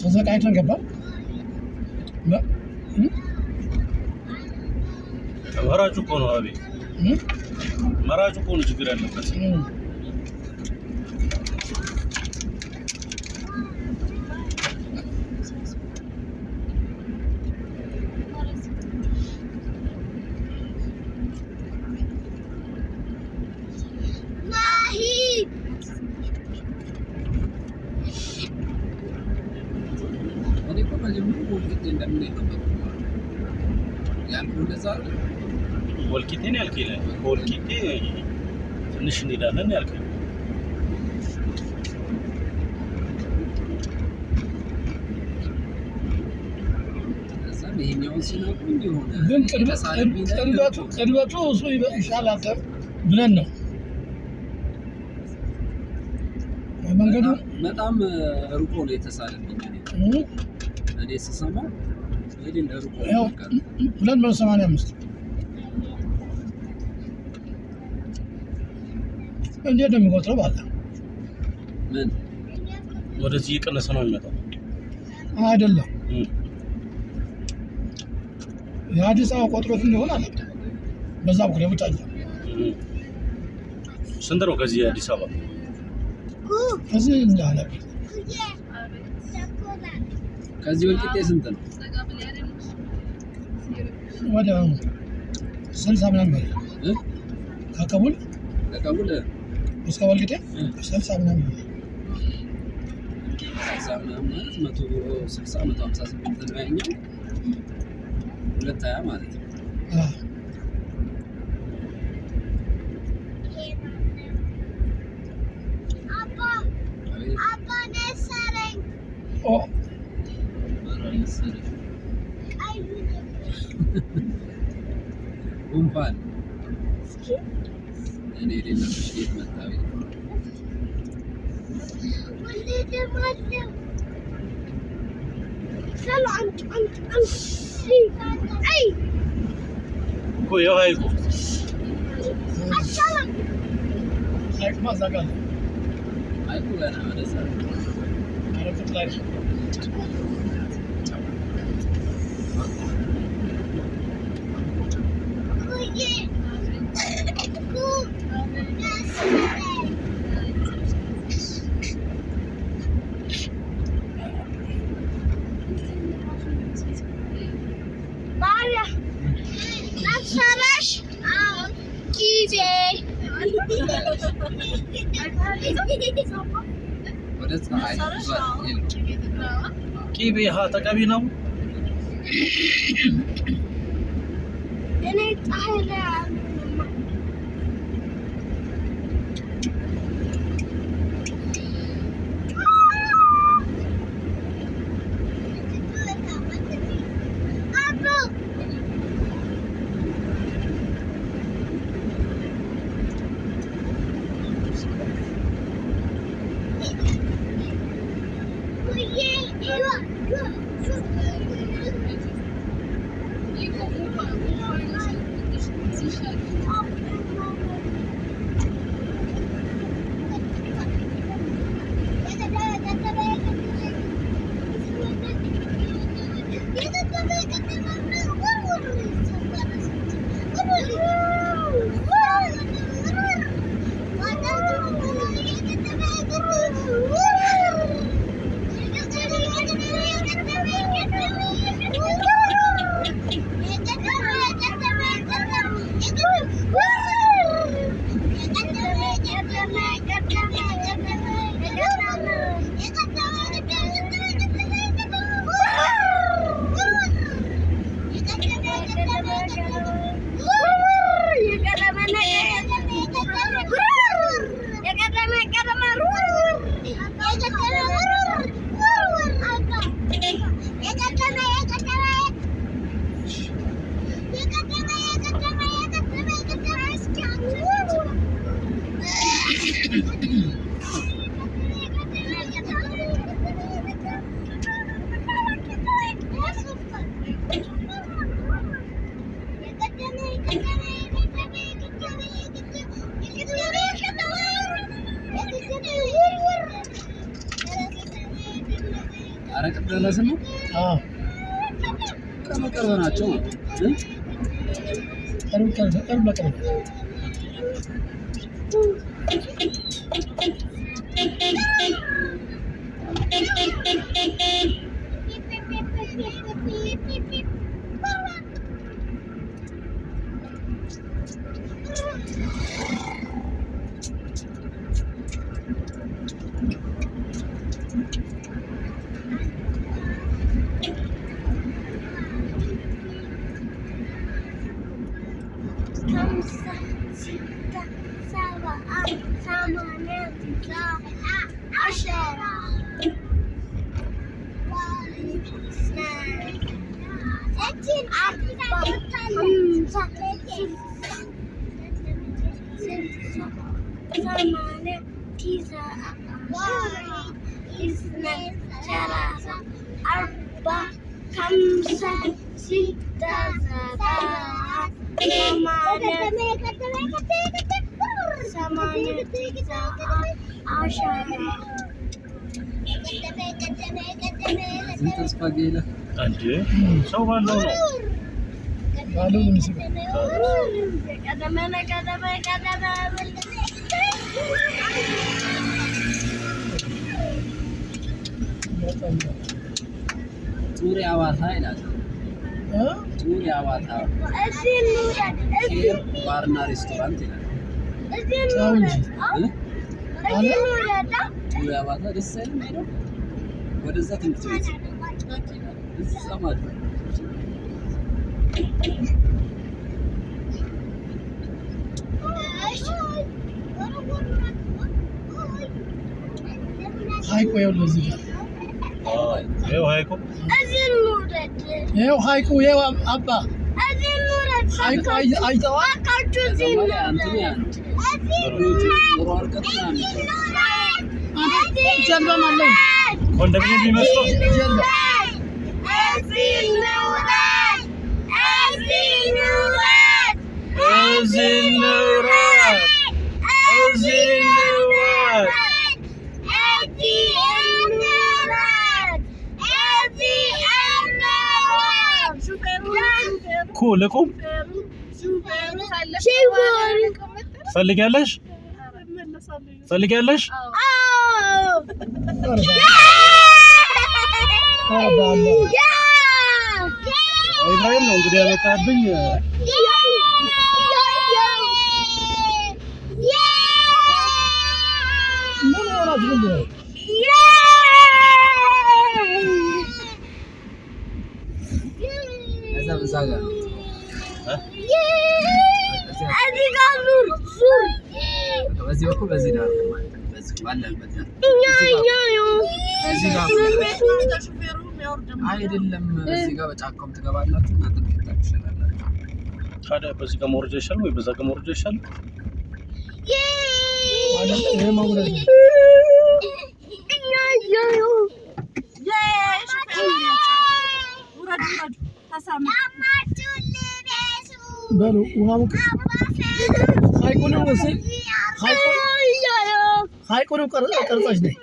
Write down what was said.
ተዘቃይተን ገባ መራጩ እኮ ነው አቤት መራጩ እኮ ነው ችግር ያለበት ወልቂጤን ያልከኝ ወልቂጤ ትንሽ እንሄዳለን ያልከኝ ግን ቅድመቱ እሱ ይሻላል ብለን ነው መንገዱ በጣም ሩቆ ነው የተሳለብኝ እኔ ስሰማ ሄድን ሩቆ ነው 285 እንዴት ነው የሚቆጥረው ባለ ምን ወደዚህ እየቀነሰ ነው የሚመጣው አይደለም የአዲስ አበባ ቆጥሮት እንደሆነ አለ በዛ በኩል ብቻ ስንት ነው ከዚህ የአዲስ አበባ ከዚህ እንዳለ ከዚህ ወልቂጤ ስንት ነው ወደ 60 ምናምን ከቀቡል እስከ ወልቂጤ 60 ምናምን 160 158 ነው ያኛው 220 ማለት ነው አባ ነሰረኝ እንኳን እኔ ሌላሽ ቤት መጣው ወልደ ማለም ሰላም አንተ አይ ኮይ አይኩ አሰላም አይኩ ማዛጋል አይኩ ገና ወደዛ አረፈት ላይ ቂቤ ተቀቢ ነው እኔ ጣህላ Woo! አረቀት ደረስን ነው ቅርብ ናቸው ቅርብ ለቅርብ አንዴ ሰው ባለው ነው ባለው ነው የሚስበው ዙሪያ ዋታ ይላል ዙሪያ ዋታ ባርና ሬስቶራንት ይላል ዙሪያ ዋታ ደስ አይልም ወደዛ ትምህርት ቤት እዛ ማለት ነው ሀይቁ ይኸውልህ እዚህ ጋር ይኸው ሀይቁ ይኸው ሀይቁ ይኸው አባ ሀይቁ አይተኸዋል ጀልባም አለው ኮንዶሚኒየም የሚመስለው ጀልባ ልቁም ፈልጊያለሽ ኢብራሂም ነው እንግዲህ ያመጣብኝ ምን ሆናችሁ ነው እዛ ጋር በዚህ በኩል በዚህ ዳር በዚህ ባለበት አይደለም እዚህ ጋር በጫካው ትገባላችሁ እናንተ ትታችላላችሁ ታዲያ በዚህ ጋር መውረጃ ይሻላል ወይ በዛ ጋር መውረጃ ይሻላል አይደለም ይሄ ማውረድ በሉ ውሃው ሀይቁንም ወስድ ሀይቁንም ቀርጸሽ ነይ